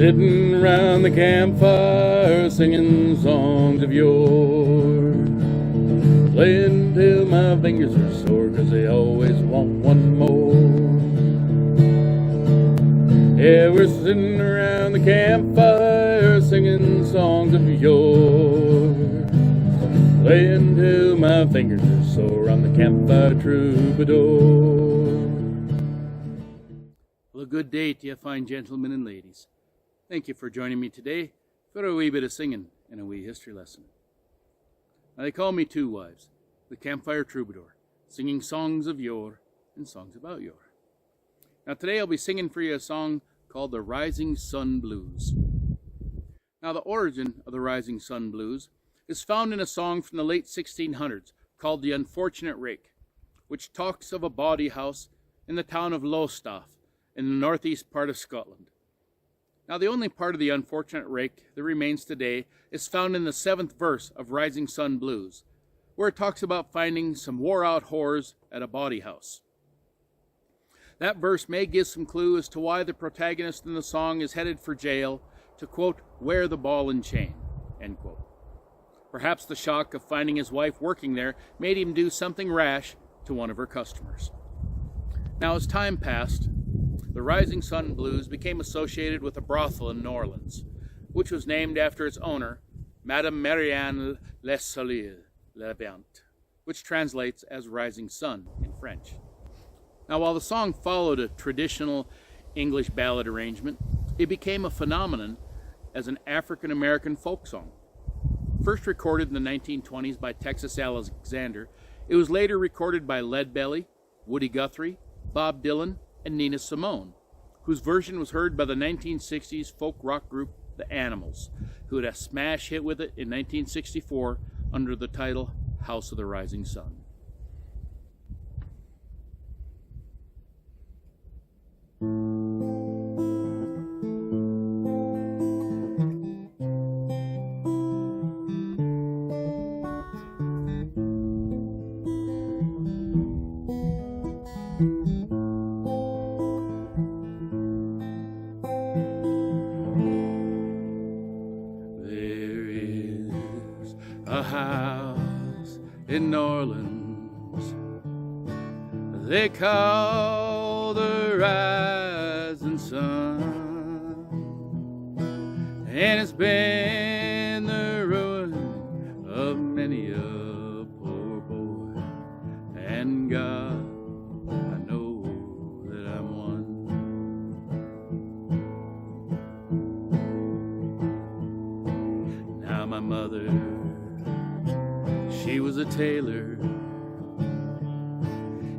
Sitting round the campfire singing songs of yore, playing till my fingers are sore 'cause they always want one more. Yeah, we're sitting around the campfire singing songs of yore, playing till my fingers are sore on the Campfire Troubadour. Well, a good day to you fine gentlemen and ladies. Thank you for joining me today for a wee bit of singing and a wee history lesson. Now, they call me two wives, the Campfire Troubadour, singing songs of yore and songs about yore. Now today I'll be singing for you a song called the Rising Sun Blues. Now the origin of the Rising Sun Blues is found in a song from the late 1600s called the Unfortunate Rake, which talks of a bawdy house in the town of Lowestoft in the northeast part of Scotland. Now the only part of the Unfortunate Rake that remains today is found in the 7th verse of Rising Sun Blues, where it talks about finding some wore-out whores at a bawdy house. That verse may give some clue as to why the protagonist in the song is headed for jail to, quote, wear the ball and chain, end quote. Perhaps the shock of finding his wife working there made him do something rash to one of her customers. Now as time passed, the Rising Sun Blues became associated with a brothel in New Orleans, which was named after its owner, Madame Marianne LeSoleil Levant, which translates as Rising Sun in French. Now, while the song followed a traditional English ballad arrangement, it became a phenomenon as an African-American folk song. First recorded in the 1920s by Texas Alexander, it was later recorded by Leadbelly, Woody Guthrie, Bob Dylan, and Nina Simone, whose version was heard by the 1960s folk rock group The Animals, who had a smash hit with it in 1964 under the title House of the Rising Sun. A house in New Orleans they call the Rising Sun, and it's been the ruin of many a poor boy, and God, I know that I'm one. Now my mother, she was a tailor,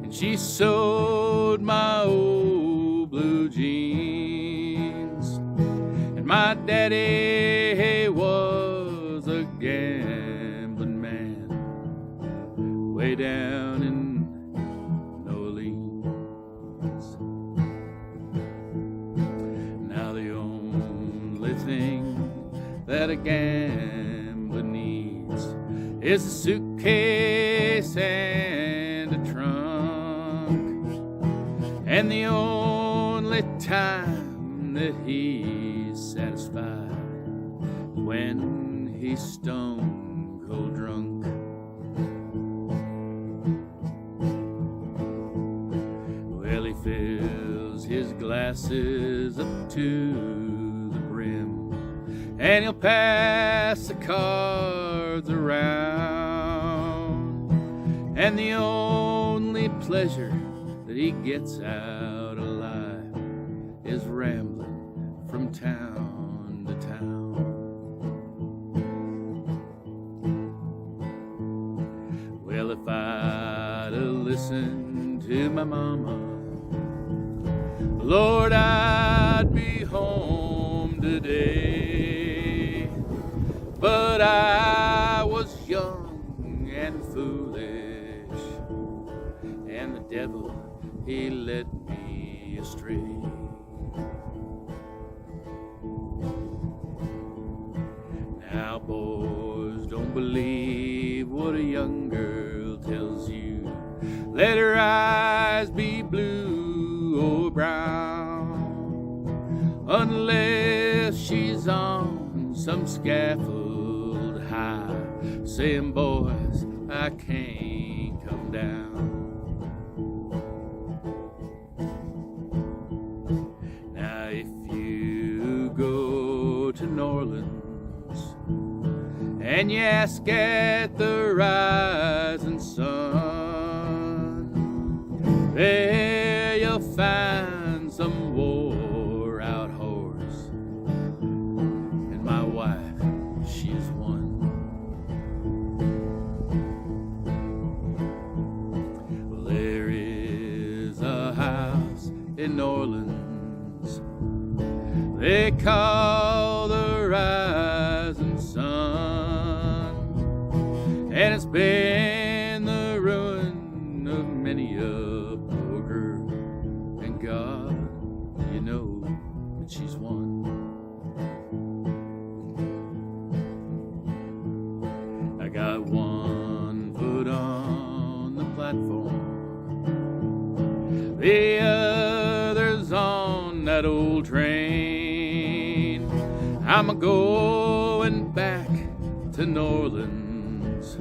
and she sewed my old blue jeans, and my daddy was a gambling man way down in New Orleans. Now the only thing that a gambler needs is a suitcase and a trunk, and the only time that he's satisfied when he's stone cold drunk. Well, he fills his glasses up to the brim, and he'll pass the cards around, and the only pleasure that he gets out of life is rambling from town to town. Well, if I'd have listened to my mama, Lord, I'd be home today. But I was young and foolish, and the devil, he led me astray. Now, boys, don't believe what a young girl tells you. Let her eyes be blue or brown, unless she's on some scaffold high, saying, boys, I can't come down. Now if you go to New Orleans and you ask at the rising sun, there you'll find some wore out horse, and my wife, she's one. Well, there is a house in New Orleans they call the rising sun, and it's been the ruin of many a poor girl, and God, you know that she's one. I got one foot on the platform, the other's on that old train. I'm a-going back to New Orleans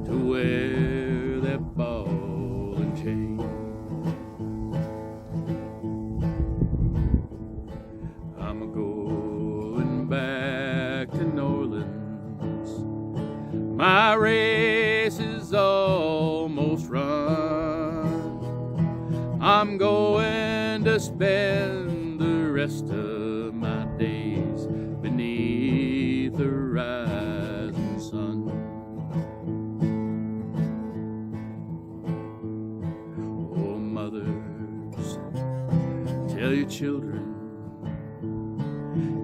to wear that ball and chain. I'm a-going back to New Orleans. My race is almost run. I'm going to spend the rest of my days beneath the rising sun. Oh, mothers, tell your children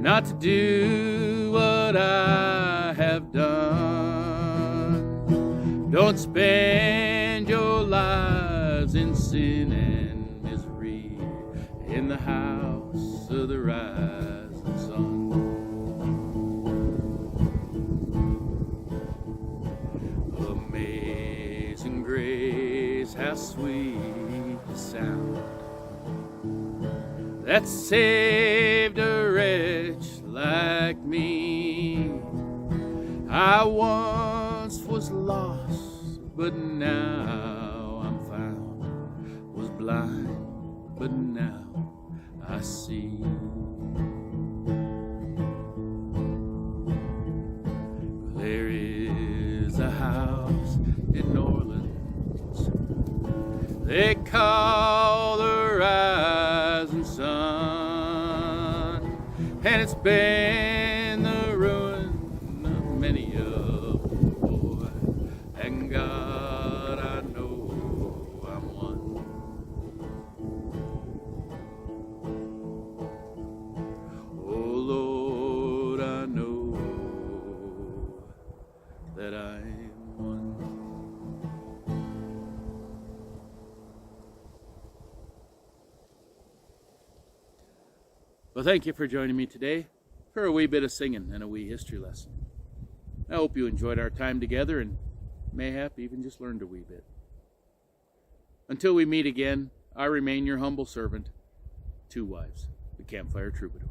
not to do what I have done. Don't spend your lives in sin and misery in the house of the rising sun. Amazing grace, how sweet the sound that saved a wretch like me. I once was lost, but now I'm found, was blind, but now I see. There is a house in New Orleans they call the rising sun, and it's been the ruin of many a boy, and God, I know I'm one. Oh Lord, I know that I am one. Well, thank you for joining me today for a wee bit of singing and a wee history lesson. I hope you enjoyed our time together and mayhap even just learned a wee bit. Until we meet again, I remain your humble servant, Two Wives, the Campfire Troubadour.